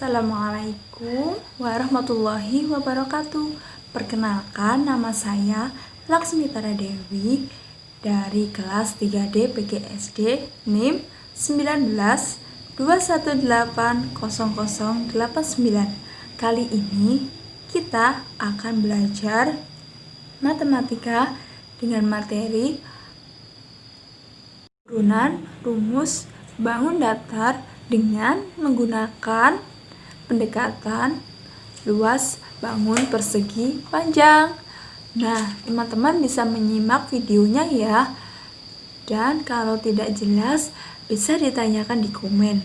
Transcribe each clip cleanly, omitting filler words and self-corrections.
Assalamualaikum warahmatullahi wabarakatuh. Perkenalkan, nama saya Laksmitara Dewi dari kelas 3D PGSD NIM 1921800089. Kali ini kita akan belajar matematika dengan materi urunan rumus bangun datar dengan menggunakan pendekatan luas bangun persegi panjang. Nah, teman-teman bisa menyimak videonya ya. Dan kalau tidak jelas, bisa ditanyakan di komen.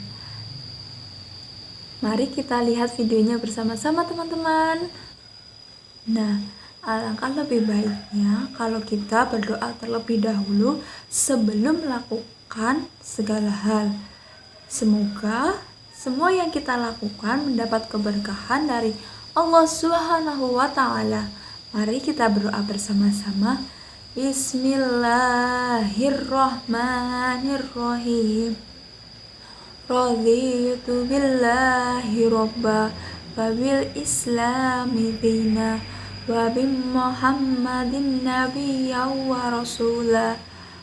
Mari kita lihat videonya bersama-sama teman-teman. Nah, alangkah lebih baiknya kalau kita berdoa terlebih dahulu sebelum melakukan segala hal. Semoga semua yang kita lakukan mendapat keberkahan dari Allah Subhanahu wa Ta'ala. Mari kita berdoa bersama-sama. Bismillahirrahmanirrahim. Raditu billahi robba wa bil islami dina wa bi Muhammadin nabiyya wa rasula.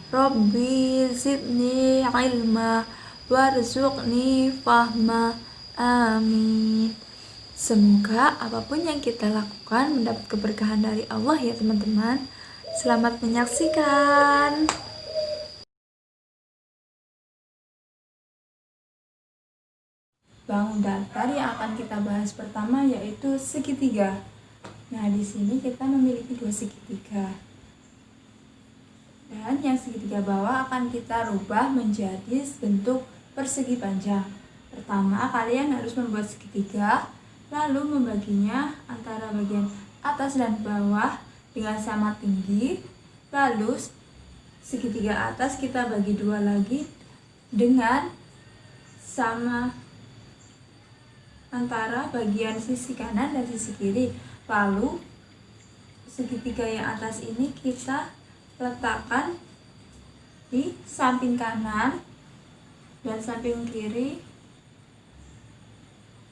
Rabbi zidni ilma warzuqni fahma. Amin. Semoga apapun yang kita lakukan mendapat keberkahan dari Allah ya teman-teman. Selamat menyaksikan. Bangun datar yang akan kita bahas pertama yaitu segitiga. Nah, di sini kita memiliki dua segitiga. Dan yang segitiga bawah akan kita rubah menjadi bentuk persegi panjang. Pertama, kalian harus membuat segitiga, lalu membaginya antara bagian atas dan bawah dengan sama tinggi. Lalu segitiga atas kita bagi dua lagi dengan sama antara bagian sisi kanan dan sisi kiri. Lalu segitiga yang atas ini kita letakkan di samping kanan dan samping kiri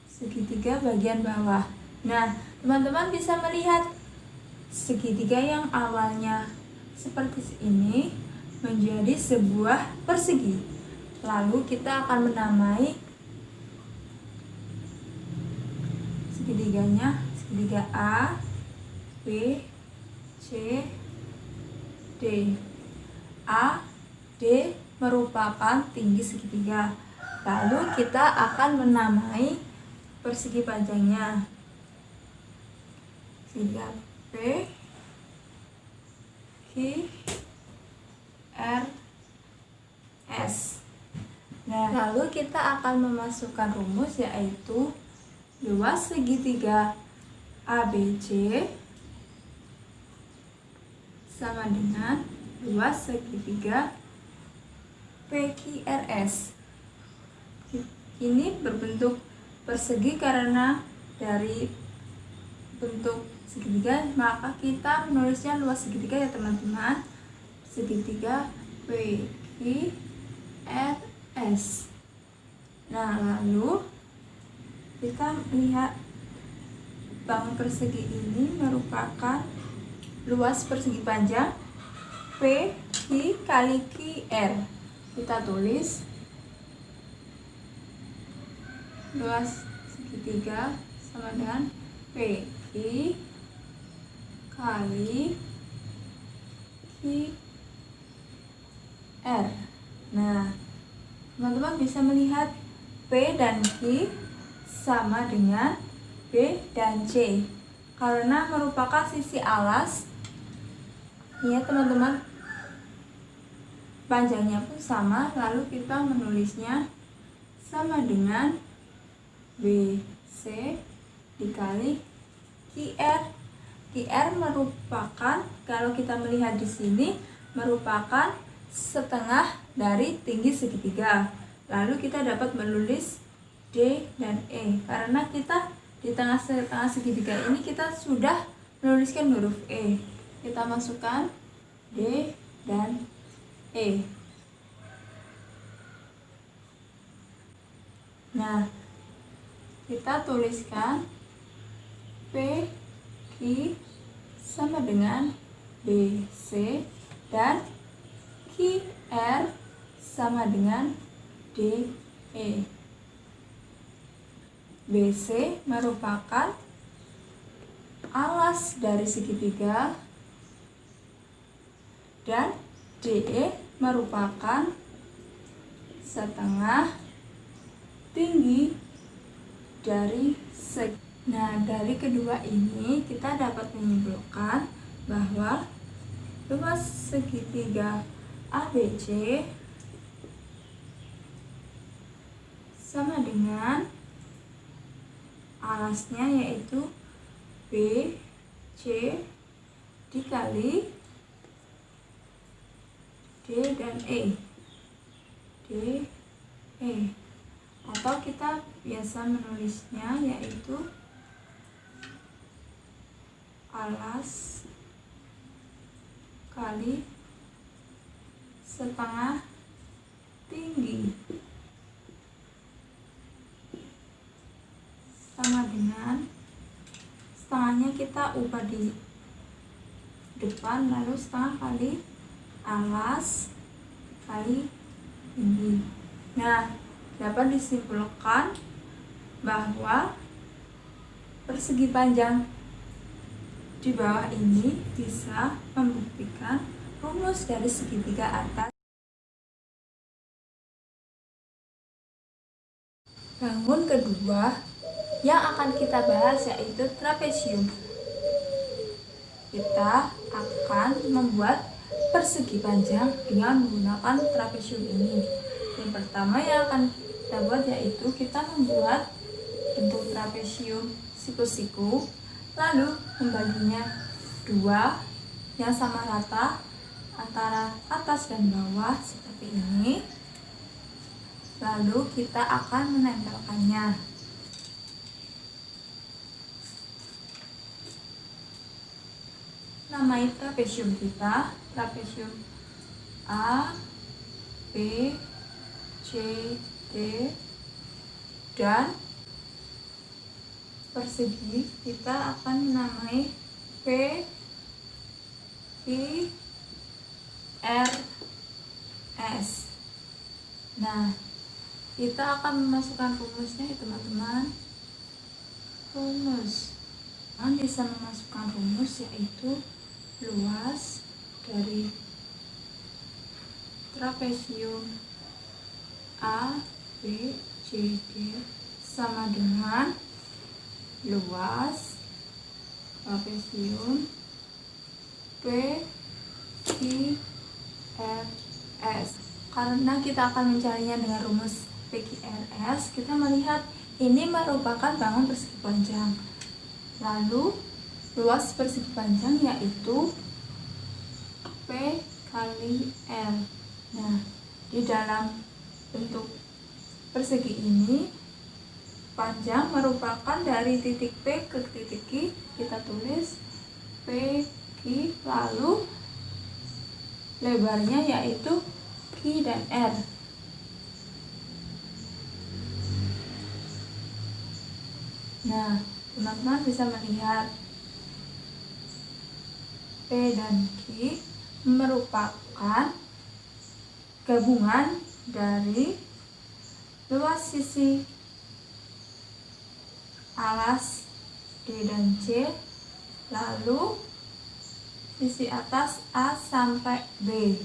segitiga bagian bawah. Nah, teman-teman bisa melihat segitiga yang awalnya seperti ini menjadi sebuah persegi. Lalu kita akan menamai segitiganya segitiga A, B, C, D. A, D merupakan tinggi segitiga. Lalu kita akan menamai persegi panjangnya. Segitiga P, Q, R, S. Nah, lalu kita akan memasukkan rumus yaitu luas segitiga ABC sama dengan luas segitiga PQRS. Ini berbentuk persegi karena dari bentuk segitiga, maka kita menulisnya luas segitiga ya teman-teman. Segitiga PQRS. Nah, lalu kita lihat bangun persegi ini merupakan luas persegi panjang P Q kali QR. Kita tulis luas segitiga sama dengan P Q kali QR. Nah, teman-teman bisa melihat P dan Q sama dengan B dan C karena merupakan sisi alas. Ya teman-teman, panjangnya pun sama, lalu kita menulisnya sama dengan BC dikali QR. QR merupakan, kalau kita melihat di sini, merupakan setengah dari tinggi segitiga. Lalu kita dapat menulis D dan E karena kita di tengah-tengah segitiga ini kita sudah menuliskan huruf E. Kita masukkan D dan E. Nah, kita tuliskan PQ sama dengan BC dan QR sama dengan DE. BC merupakan alas dari segitiga dan DE merupakan setengah tinggi dari segitiga. Nah, dari kedua ini kita dapat menyimpulkan bahwa luas segitiga ABC sama dengan alasnya, yaitu BC dikali D dan E. DE, atau kita biasa menulisnya yaitu alas kali setengah tinggi sama dengan, setengahnya kita ubah di depan, lalu setengah kali alas kali tinggi. Nah, dapat disimpulkan bahwa persegi panjang di bawah ini bisa membuktikan rumus dari segitiga atas. Bangun kedua yang akan kita bahas yaitu trapesium. Kita akan membuat persegi panjang dengan menggunakan trapesium ini. Yang pertama yang akan kita buat yaitu kita membuat bentuk trapesium siku-siku, lalu membaginya dua yang sama rata antara atas dan bawah seperti ini. Lalu kita akan menempelkannya. Namai trapesium kita trapesium A, B, C, D, dan persegi kita akan menamai P, Q, R, S. Nah, kita akan memasukkan rumusnya ya teman-teman. Rumus bisa memasukkan rumus yaitu luas dari trapesium A, B, C, D sama dengan luas trapesium P, Q, R, S. Karena kita akan mencarinya dengan rumus PQRS, kita melihat ini merupakan bangun persegi panjang. Lalu luas persegi panjang yaitu P kali R. Nah, di dalam bentuk persegi ini panjang merupakan dari titik P ke titik Q, kita tulis PQ, lalu lebarnya yaitu Q dan R. Nah, teman-teman bisa melihat P dan Q merupakan gabungan dari luas sisi alas D dan C, lalu sisi atas A sampai B.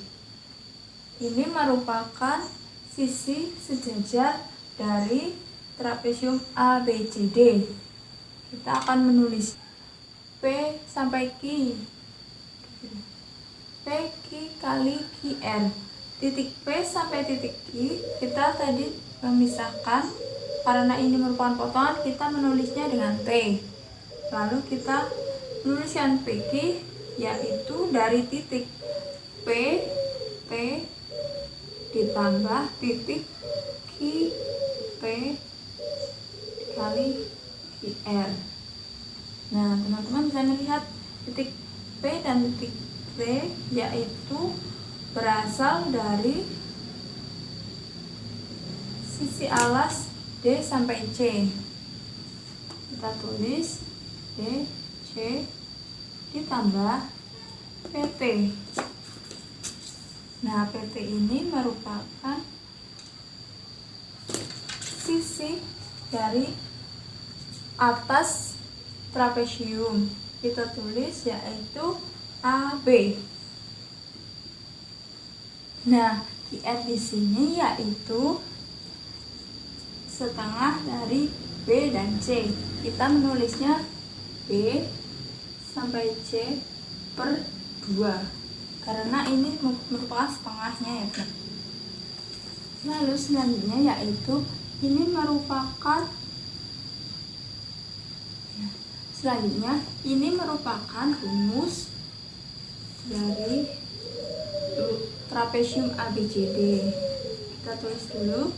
Ini merupakan sisi sejajar dari trapesium ABCD. Kita akan menulis P sampai Q, PQ kali QR. Titik P sampai titik Q kita tadi memisahkan, karena ini merupakan potongan kita menulisnya dengan T. Lalu kita menuliskan PQ yaitu dari titik P, T ditambah titik Q, P kali QR. Nah, teman-teman bisa melihat titik P dan titik T yaitu berasal dari sisi alas D sampai C. Kita tulis DC ditambah PT. Nah, PT ini merupakan sisi dari atas trapesium. Kita tulis yaitu AB. Nah, QR di sini yaitu setengah dari B dan C. Kita menulisnya B sampai C per 2 karena ini merupakan setengahnya ya teman. Lalu selanjutnya yaitu ini merupakan rumus dari trapesium ABCD. Kita tulis dulu.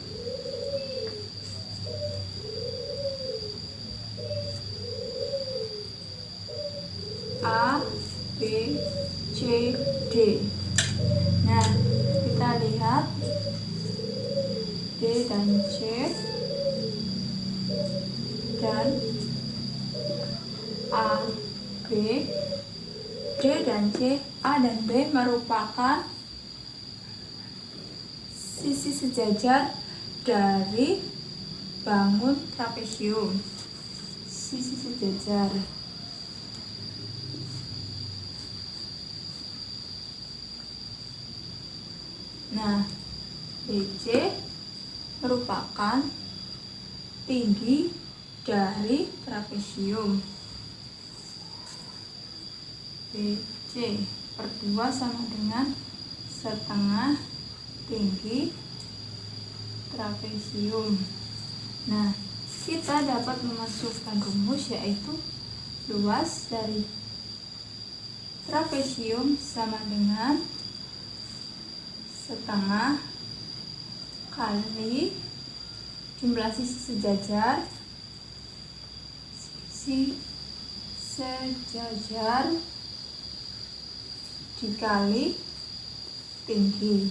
A, B, C, D. Nah, kita lihat D dan C dan A, B, D dan C, A dan B merupakan sisi sejajar dari bangun trapesium. Sisi sejajar. Nah, BC merupakan tinggi dari trapesium. BC per 2 sama dengan setengah tinggi trapesium. Nah, kita dapat memasukkan rumus yaitu luas dari trapesium sama dengan setengah kali jumlah sisi sejajar dikali tinggi.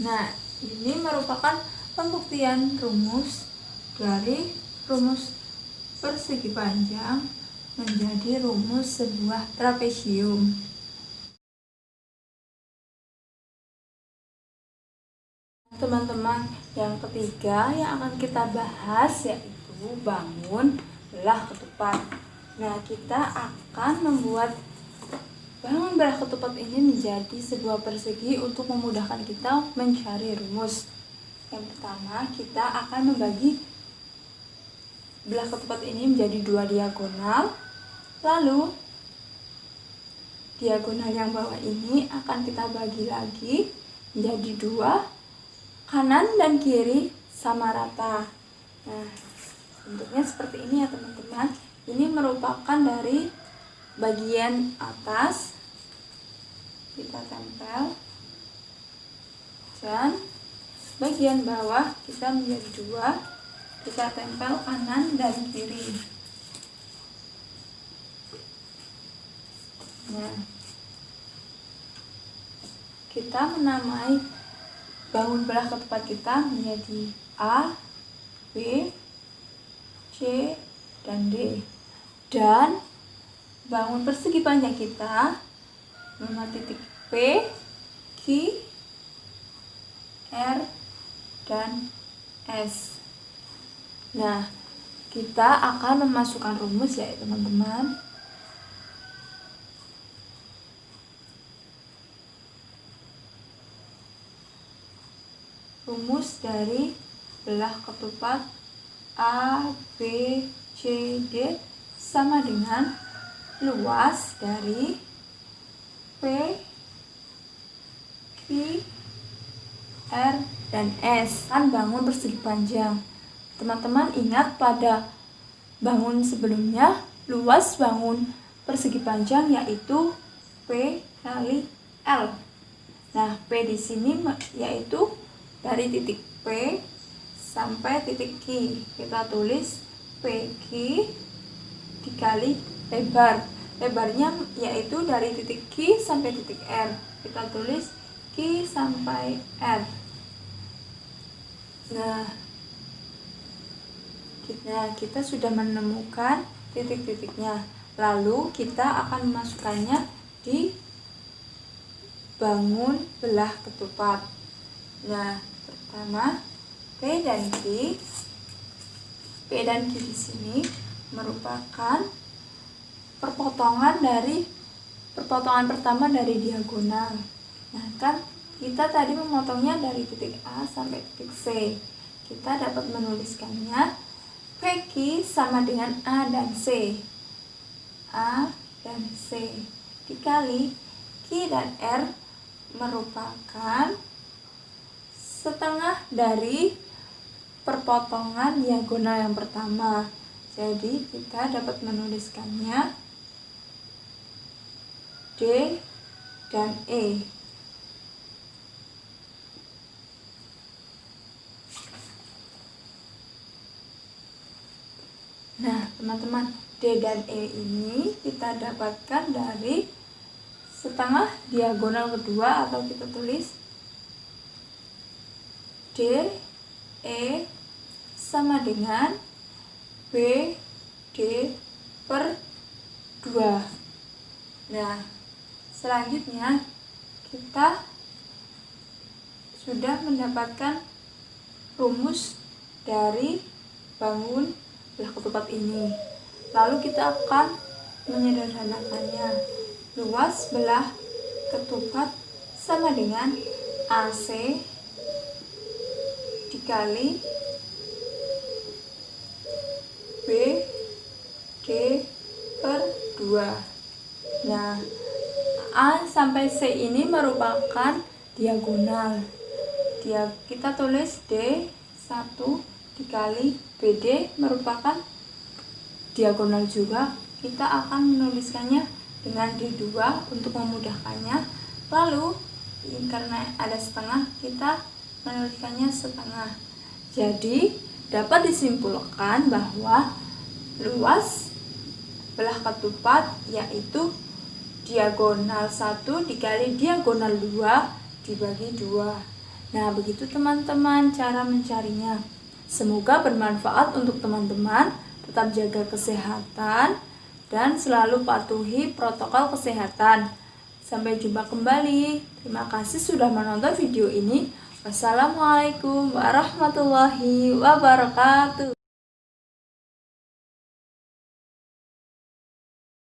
Nah, ini merupakan pembuktian rumus dari rumus persegi panjang menjadi rumus sebuah trapesium. Teman-teman, yang ketiga yang akan kita bahas yaitu bangun belah ketupat. Nah, kita akan membuat bangun belah ketupat ini menjadi sebuah persegi untuk memudahkan kita mencari rumus. Yang pertama, kita akan membagi belah ketupat ini menjadi 2 diagonal. Lalu diagonal yang bawah ini akan kita bagi lagi menjadi 2. Kanan dan kiri sama rata. Nah, bentuknya seperti ini ya teman-teman. Ini merupakan dari bagian atas kita tempel dan bagian bawah kita menjadi 2, kita tempel kanan dan kiri. Nah, kita menamai bangun belah ketupat kita menjadi A, B, C, dan D. Dan bangun persegi panjang kita dengan titik P, Q, R, dan S. Nah, kita akan memasukkan rumus ya teman-teman. Rumus dari belah ketupat A, B, C, D sama dengan luas dari P, Q, R, dan S. Kan bangun persegi panjang. Teman-teman ingat pada bangun sebelumnya, luas bangun persegi panjang yaitu P kali L. Nah, P di sini yaitu dari titik P sampai titik Q. Kita tulis PQ dikali lebar. Lebarnya yaitu dari titik Q sampai titik R. Kita tulis Q sampai R. Nah, Kita sudah menemukan titik-titiknya. Lalu kita akan memasukkannya di bangun belah ketupat. Nah, pertama P dan Q. P dan Q di sini merupakan perpotongan pertama dari diagonal. Nah, kan kita tadi memotongnya dari titik A sampai titik C. Kita dapat menuliskannya PQ sama dengan A dan C. A dan C dikali Q dan R merupakan setengah dari perpotongan diagonal yang pertama. Jadi kita dapat menuliskannya D dan E. Nah, teman-teman, D dan E ini kita dapatkan dari setengah diagonal kedua, atau kita tulis D, E sama dengan B, D per 2. Nah, selanjutnya kita sudah mendapatkan rumus dari bangun belah ketupat ini. Lalu kita akan menyederhanakannya. Luas belah ketupat sama dengan AC dikali B D per 2. Nah, A sampai C ini merupakan diagonal. Kita tulis D 1 dikali BD merupakan diagonal juga. Kita akan menuliskannya dengan D2 untuk memudahkannya. Lalu karena ada setengah, kita menuliskannya setengah. Jadi dapat disimpulkan bahwa luas belah ketupat yaitu diagonal 1 dikali diagonal 2 dibagi 2. Nah, begitu teman-teman cara mencarinya. Semoga bermanfaat untuk teman-teman. Tetap jaga kesehatan dan selalu patuhi protokol kesehatan. Sampai jumpa kembali. Terima kasih sudah menonton video ini. Wassalamualaikum warahmatullahi wabarakatuh.